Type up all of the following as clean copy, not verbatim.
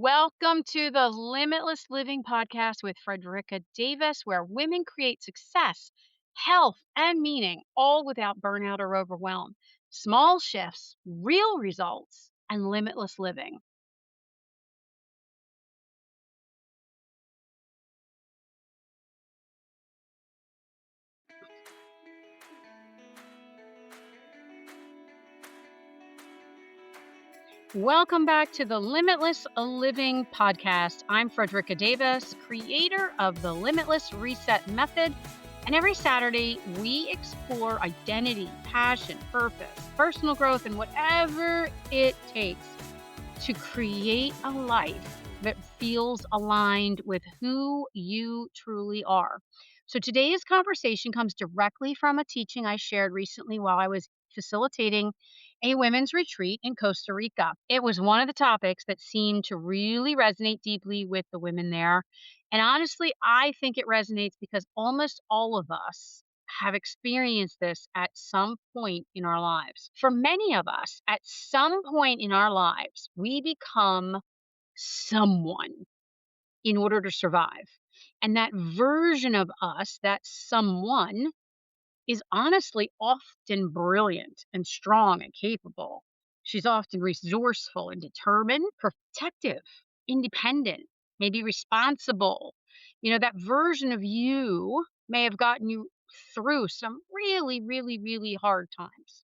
Welcome to the Limitless Living podcast with Fredricka Davis, where women create success, health, and meaning, all without burnout or overwhelm. Small shifts, real results, and limitless living. Welcome back to the Limitless Living podcast. I'm Fredricka Davis, creator of the Limitless Reset Method. And every Saturday, we explore identity, passion, purpose, personal growth, and whatever it takes to create a life that feels aligned with who you truly are. So today's conversation comes directly from a teaching I shared recently while I was facilitating a women's retreat in Costa Rica. It was one of the topics that seemed to really resonate deeply with the women there. And honestly, I think it resonates because almost all of us have experienced this at some point in our lives. For many of us, at some point in our lives, we become someone in order to survive. And that version of us, that someone, is honestly often brilliant and strong and capable. She's often resourceful and determined, protective, independent, maybe responsible. That version of you may have gotten you through some really, really, really hard times.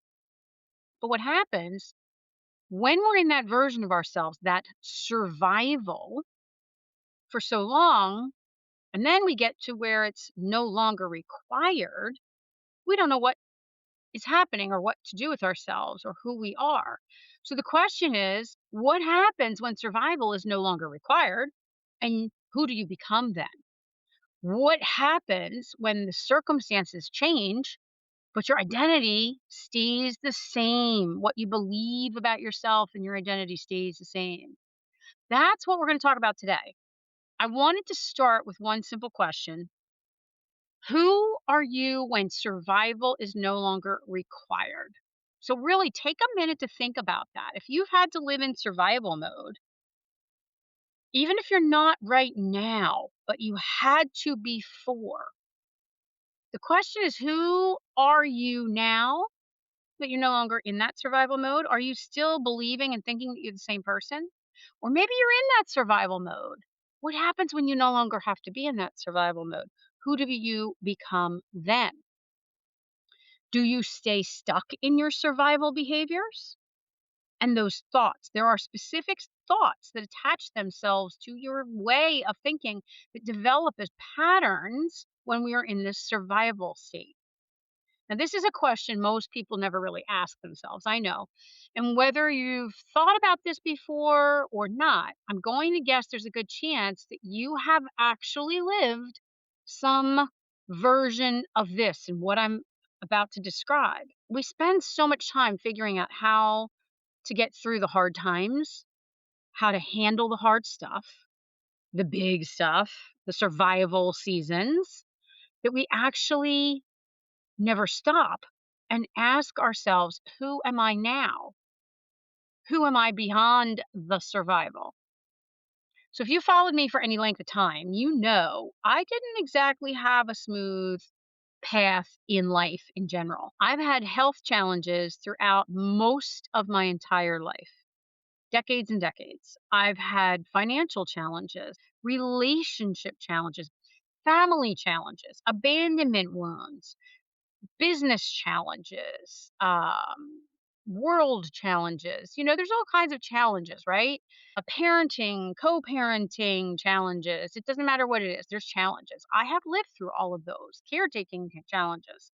But what happens when we're in that version of ourselves, that survival for so long, and then we get to where it's no longer required, we don't know what is happening or what to do with ourselves or who we are. So the question is, what happens when survival is no longer required? And who do you become then? What happens when the circumstances change, but your identity stays the same? What you believe about yourself and your identity stays the same. That's what we're going to talk about today. I wanted to start with one simple question. Who are you when survival is no longer required? So, really take a minute to think about that. If you've had to live in survival mode, even if you're not right now, but you had to before, the question is, who are you now that you're no longer in that survival mode? Are you still believing and thinking that you're the same person? Or maybe you're in that survival mode. What happens when you no longer have to be in that survival mode? Who do you become then? Do you stay stuck in your survival behaviors? And those thoughts, there are specific thoughts that attach themselves to your way of thinking that develop as patterns when we are in this survival state. Now, this is a question most people never really ask themselves, I know. And whether you've thought about this before or not, I'm going to guess there's a good chance that you have actually lived some version of this and what I'm about to describe. We spend so much time figuring out how to get through the hard times, how to handle the hard stuff, the big stuff, the survival seasons, that we actually never stop and ask ourselves, who am I now? Who am I beyond the survival? So, if you followed me for any length of time, you know I didn't exactly have a smooth path in life in general. I've had health challenges throughout most of my entire life, decades and decades. I've had financial challenges, relationship challenges, family challenges, abandonment wounds, business challenges, world challenges. There's all kinds of challenges, right? Parenting, co parenting challenges. It doesn't matter what it is, there's challenges. I have lived through all of those caretaking challenges.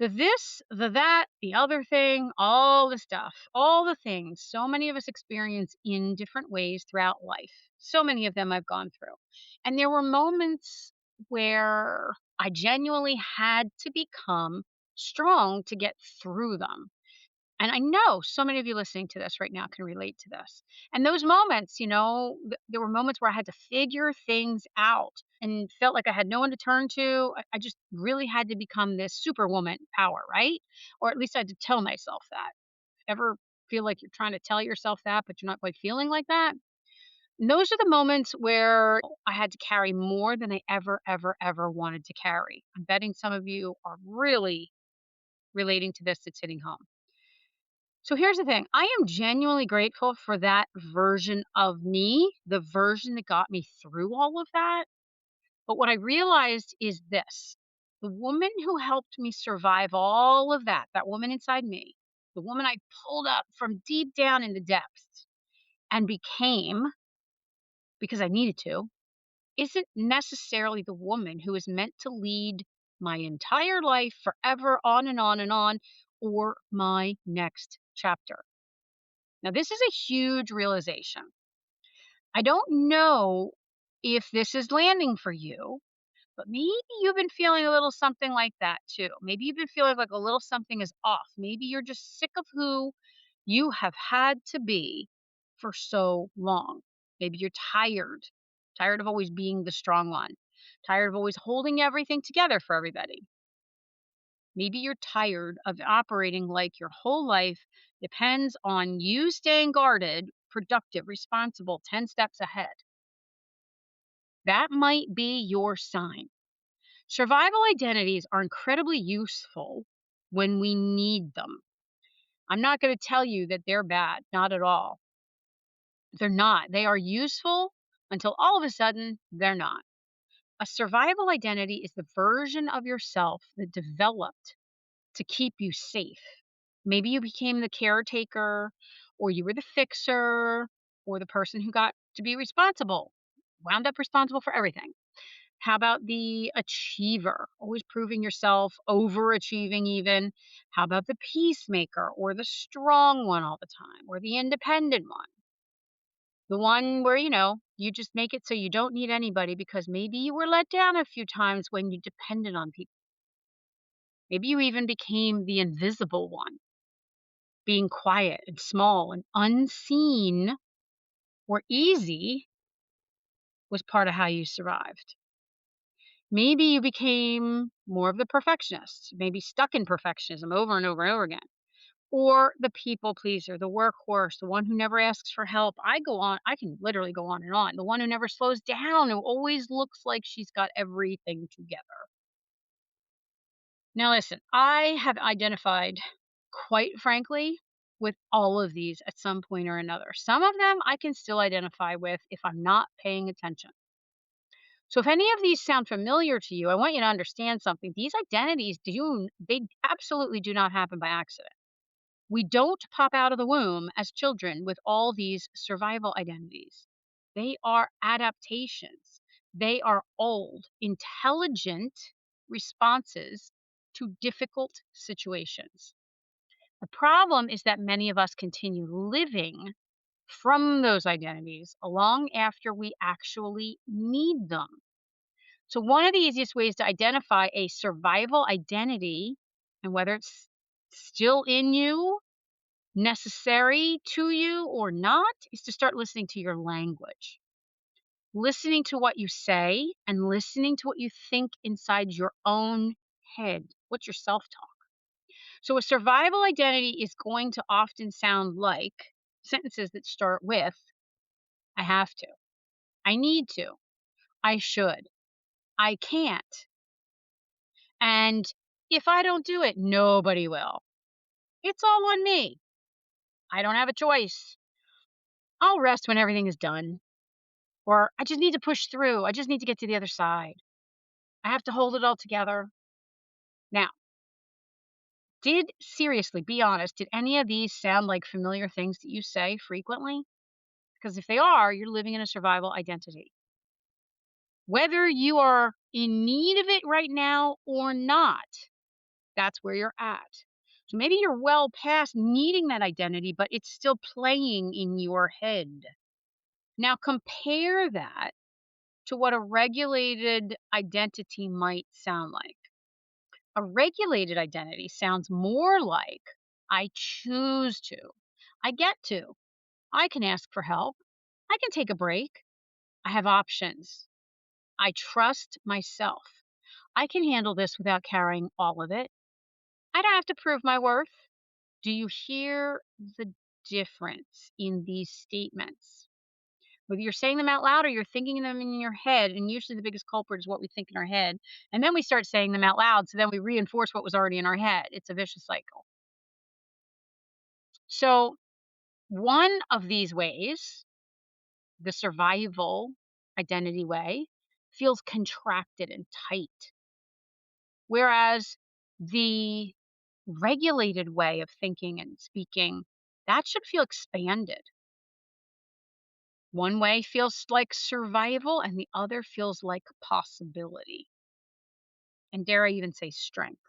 The this, the that, the other thing, all the stuff, all the things so many of us experience in different ways throughout life. So many of them I've gone through. And there were moments where I genuinely had to become strong to get through them. And I know so many of you listening to this right now can relate to this. And those moments, there were moments where I had to figure things out and felt like I had no one to turn to. I just really had to become this superwoman power, right? Or at least I had to tell myself that. Ever feel like you're trying to tell yourself that, but you're not quite feeling like that? And those are the moments where I had to carry more than I ever, ever, ever wanted to carry. I'm betting some of you are really relating to this that's hitting home. So here's the thing, I am genuinely grateful for that version of me, the version that got me through all of that. But what I realized is this: the woman who helped me survive all of that, that woman inside me, the woman I pulled up from deep down in the depths and became because I needed to, isn't necessarily the woman who is meant to lead my entire life forever on and on and on, or my next chapter. Now, this is a huge realization. I don't know if this is landing for you, but maybe you've been feeling a little something like that too. Maybe you've been feeling like a little something is off. Maybe you're just sick of who you have had to be for so long. Maybe you're tired of always being the strong one, tired of always holding everything together for everybody. Maybe you're tired of operating like your whole life depends on you staying guarded, productive, responsible, 10 steps ahead. That might be your sign. Survival identities are incredibly useful when we need them. I'm not going to tell you that they're bad, not at all. They're not. They are useful until all of a sudden they're not. A survival identity is the version of yourself that developed to keep you safe. Maybe you became the caretaker, or you were the fixer, or the person who got to be responsible, wound up responsible for everything. How about the achiever, always proving yourself, overachieving even? How about the peacemaker or the strong one all the time or the independent one? The one where, you just make it so you don't need anybody because maybe you were let down a few times when you depended on people. Maybe you even became the invisible one, being quiet and small and unseen or easy was part of how you survived. Maybe you became more of the perfectionist, maybe stuck in perfectionism over and over and over again, or the people pleaser, the workhorse, the one who never asks for help. I can literally go on and on. The one who never slows down, who always looks like she's got everything together. Now, listen, I have identified, quite frankly, with all of these at some point or another. Some of them I can still identify with if I'm not paying attention. So if any of these sound familiar to you, I want you to understand something. These identities they absolutely do not happen by accident. We don't pop out of the womb as children with all these survival identities. They are adaptations. They are old, intelligent responses to difficult situations. The problem is that many of us continue living from those identities long after we actually need them. So, one of the easiest ways to identify a survival identity and whether it's still in you, necessary to you, or not is to start listening to your language, listening to what you say, and listening to what you think inside your own head. What's your self talk? So, a survival identity is going to often sound like sentences that start with, I have to, I need to, I should, I can't. And if I don't do it, nobody will. It's all on me. I don't have a choice. I'll rest when everything is done. Or I just need to push through. I just need to get to the other side. I have to hold it all together. Now, seriously, be honest, did any of these sound like familiar things that you say frequently? Because if they are, you're living in a survival identity. Whether you are in need of it right now or not, that's where you're at. So maybe you're well past needing that identity, but it's still playing in your head. Now compare that to what a regulated identity might sound like. A regulated identity sounds more like I choose to, I get to, I can ask for help, I can take a break, I have options, I trust myself, I can handle this without carrying all of it, I don't have to prove my worth. Do you hear the difference in these statements? Whether you're saying them out loud or you're thinking them in your head, and usually the biggest culprit is what we think in our head, and then we start saying them out loud, so then we reinforce what was already in our head. It's a vicious cycle. So, one of these ways, the survival identity way, feels contracted and tight, whereas the regulated way of thinking and speaking, that should feel expanded. One way feels like survival, and the other feels like possibility. And dare I even say strength.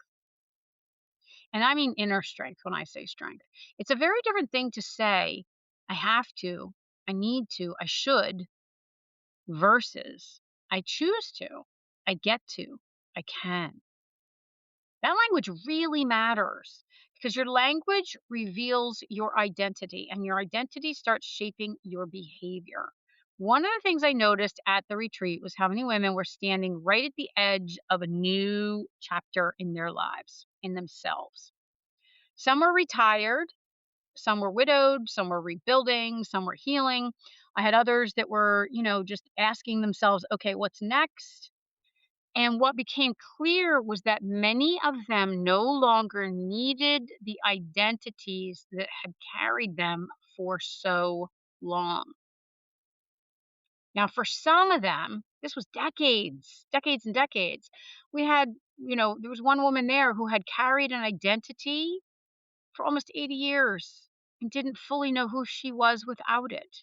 And I mean inner strength when I say strength. It's a very different thing to say, I have to, I need to, I should, versus I choose to, I get to, I can. That language really matters because your language reveals your identity and your identity starts shaping your behavior. One of the things I noticed at the retreat was how many women were standing right at the edge of a new chapter in their lives, in themselves. Some were retired, some were widowed, some were rebuilding, some were healing. I had others that were, just asking themselves, okay, what's next? And what became clear was that many of them no longer needed the identities that had carried them for so long. Now, for some of them, this was decades, decades and decades. We had, there was one woman there who had carried an identity for almost 80 years and didn't fully know who she was without it.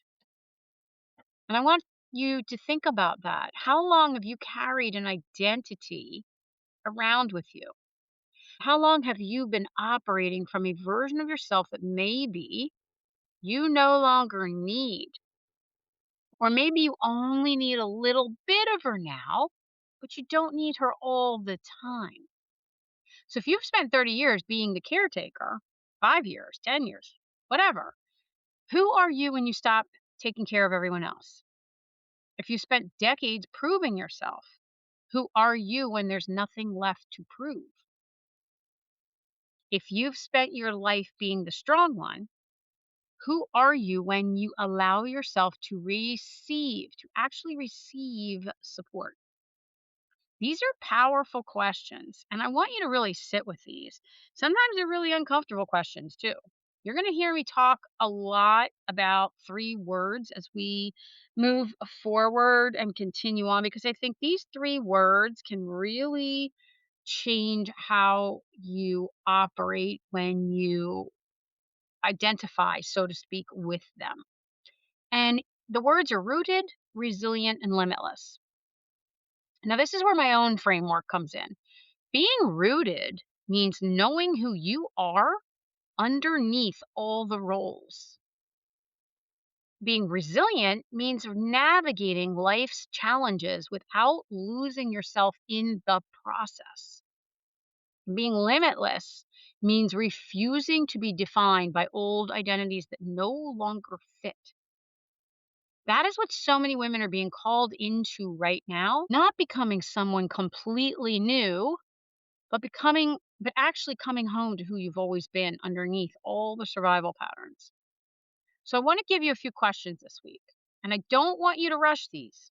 And I want you to think about that. How long have you carried an identity around with you? How long have you been operating from a version of yourself that maybe you no longer need? Or maybe you only need a little bit of her now, but you don't need her all the time. So if you've spent 30 years being the caretaker, 5 years, 10 years, whatever, who are you when you stop taking care of everyone else? If you spent decades proving yourself, who are you when there's nothing left to prove? If you've spent your life being the strong one, who are you when you allow yourself to actually receive support? These are powerful questions, and I want you to really sit with these. Sometimes they're really uncomfortable questions, too. You're going to hear me talk a lot about 3 words as we move forward and continue on, because I think these 3 words can really change how you operate when you identify, so to speak, with them. And the words are rooted, resilient, and limitless. Now, this is where my own framework comes in. Being rooted means knowing who you are underneath all the roles. Being resilient means navigating life's challenges without losing yourself in the process. Being limitless means refusing to be defined by old identities that no longer fit. That is what so many women are being called into right now, not becoming someone completely new, but actually coming home to who you've always been underneath all the survival patterns. So I want to give you a few questions this week, and I don't want you to rush these.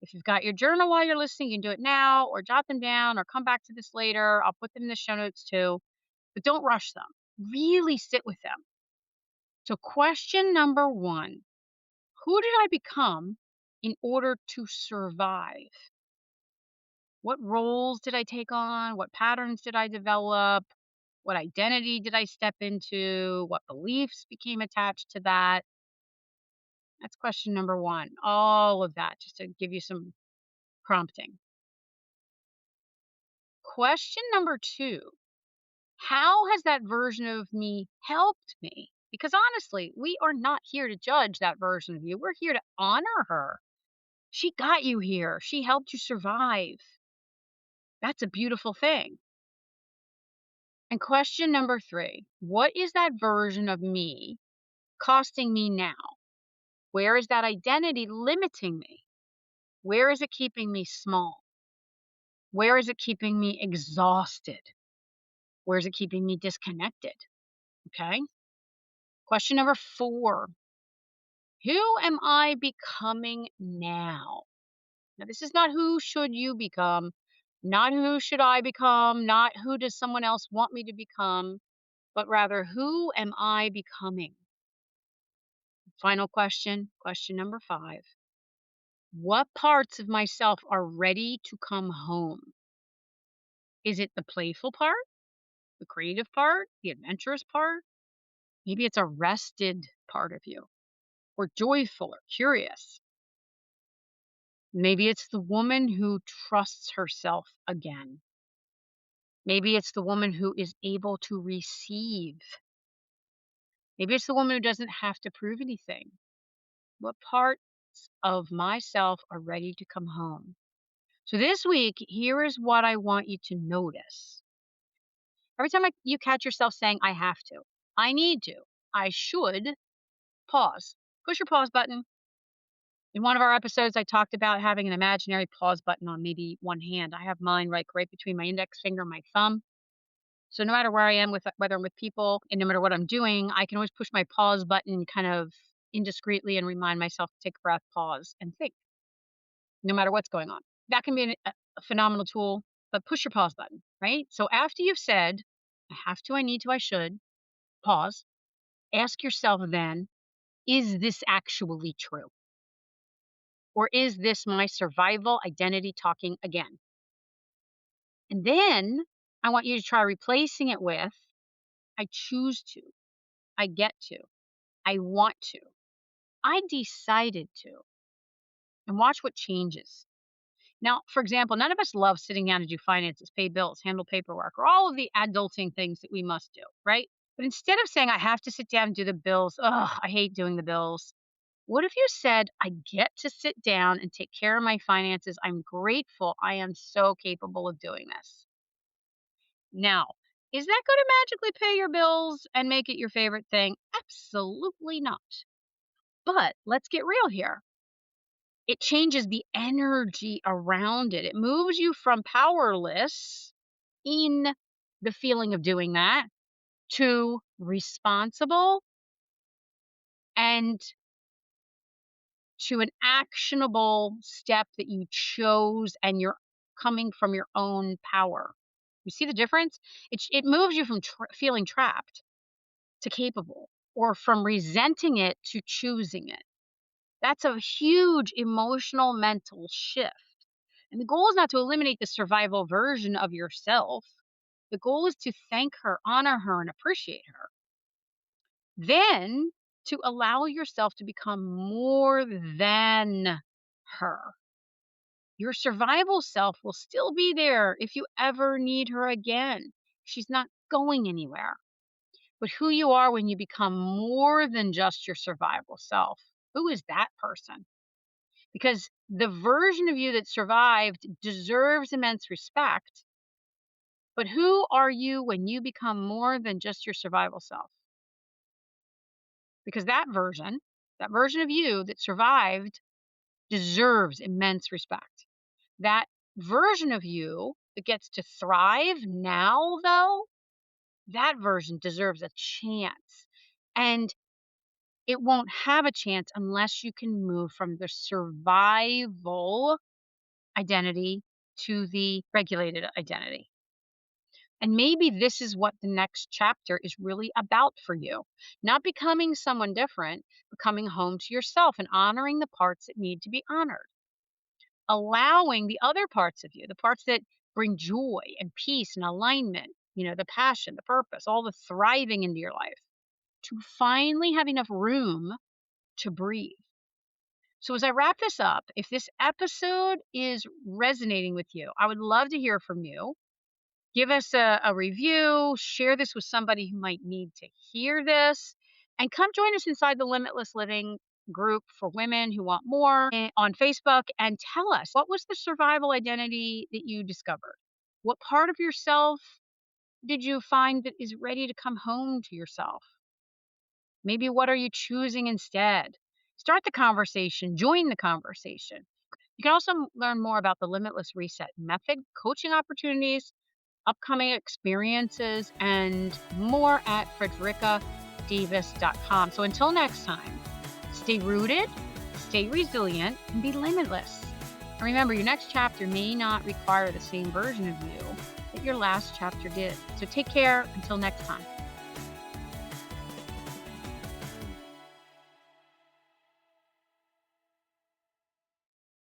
If you've got your journal while you're listening, you can do it now or jot them down or come back to this later. I'll put them in the show notes too, but don't rush them. Really sit with them. So question number 1, who did I become in order to survive? What roles did I take on? What patterns did I develop? What identity did I step into? What beliefs became attached to that? That's question number 1. All of that, just to give you some prompting. Question number 2, how has that version of me helped me? Because honestly, we are not here to judge that version of you. We're here to honor her. She got you here. She helped you survive. That's a beautiful thing. And question number 3, what is that version of me costing me now? Where is that identity limiting me? Where is it keeping me small? Where is it keeping me exhausted? Where is it keeping me disconnected? Okay. Question number 4, Who am I becoming now? Now, this is not who should you become, not who should I become, not who does someone else want me to become, but rather who am I becoming? Final question, question number 5. What parts of myself are ready to come home? Is it the playful part, the creative part, the adventurous part? Maybe it's a rested part of you, or joyful or curious. Maybe it's the woman who trusts herself again. Maybe it's the woman who is able to receive. Maybe it's the woman who doesn't have to prove anything. What parts of myself are ready to come home? So this week, here is what I want you to notice. Every time you catch yourself saying, I have to, I need to, I should, pause. Push your pause button. In one of our episodes, I talked about having an imaginary pause button on maybe one hand. I have mine right between my index finger and my thumb. So no matter where I am, with whether I'm with people and no matter what I'm doing, I can always push my pause button kind of indiscreetly and remind myself to take a breath, pause, and think, no matter what's going on. That can be a phenomenal tool, but push your pause button, right? So after you've said, I have to, I need to, I should, pause, ask yourself then, is this actually true? Or is this my survival identity talking again? And then I want you to try replacing it with, I choose to, I get to, I want to, I decided to, and watch what changes. Now, for example, none of us love sitting down to do finances, pay bills, handle paperwork, or all of the adulting things that we must do, right? But instead of saying, I have to sit down and do the bills, oh, I hate doing the bills. What if you said, I get to sit down and take care of my finances? I'm grateful. I am so capable of doing this. Now, is that going to magically pay your bills and make it your favorite thing? Absolutely not. But let's get real here. It changes the energy around it. It moves you from powerless in the feeling of doing that to responsible and to an actionable step that you chose and you're coming from your own power. You see the difference? It moves you from feeling trapped to capable, or from resenting it to choosing it. That's a huge emotional mental shift. And the goal is not to eliminate the survival version of yourself. The goal is to thank her, honor her, and appreciate her. Then to allow yourself to become more than her. Your survival self will still be there if you ever need her again. She's not going anywhere. But who you are when you become more than just your survival self, who is that person? Because the version of you that survived deserves immense respect. But who are you when you become more than just your survival self? Because that version of you that survived deserves immense respect. That version of you that gets to thrive now, though, that version deserves a chance. And it won't have a chance unless you can move from the survival identity to the regulated identity. And maybe this is what the next chapter is really about for you. Not becoming someone different, but coming home to yourself and honoring the parts that need to be honored. Allowing the other parts of you, the parts that bring joy and peace and alignment, the passion, the purpose, all the thriving into your life, to finally have enough room to breathe. So, as I wrap this up, if this episode is resonating with you, I would love to hear from you. Give us a review, share this with somebody who might need to hear this, and come join us inside the Limitless Living group for women who want more on Facebook, and tell us, what was the survival identity that you discovered? What part of yourself did you find that is ready to come home to yourself? Maybe what are you choosing instead? Start the conversation, join the conversation. You can also learn more about the Limitless Reset method, coaching opportunities, upcoming experiences, and more at fredricka.davis.com. So until next time, Stay rooted, stay resilient, and be limitless. And remember, your next chapter may not require the same version of you that your last chapter did. So take care until next time.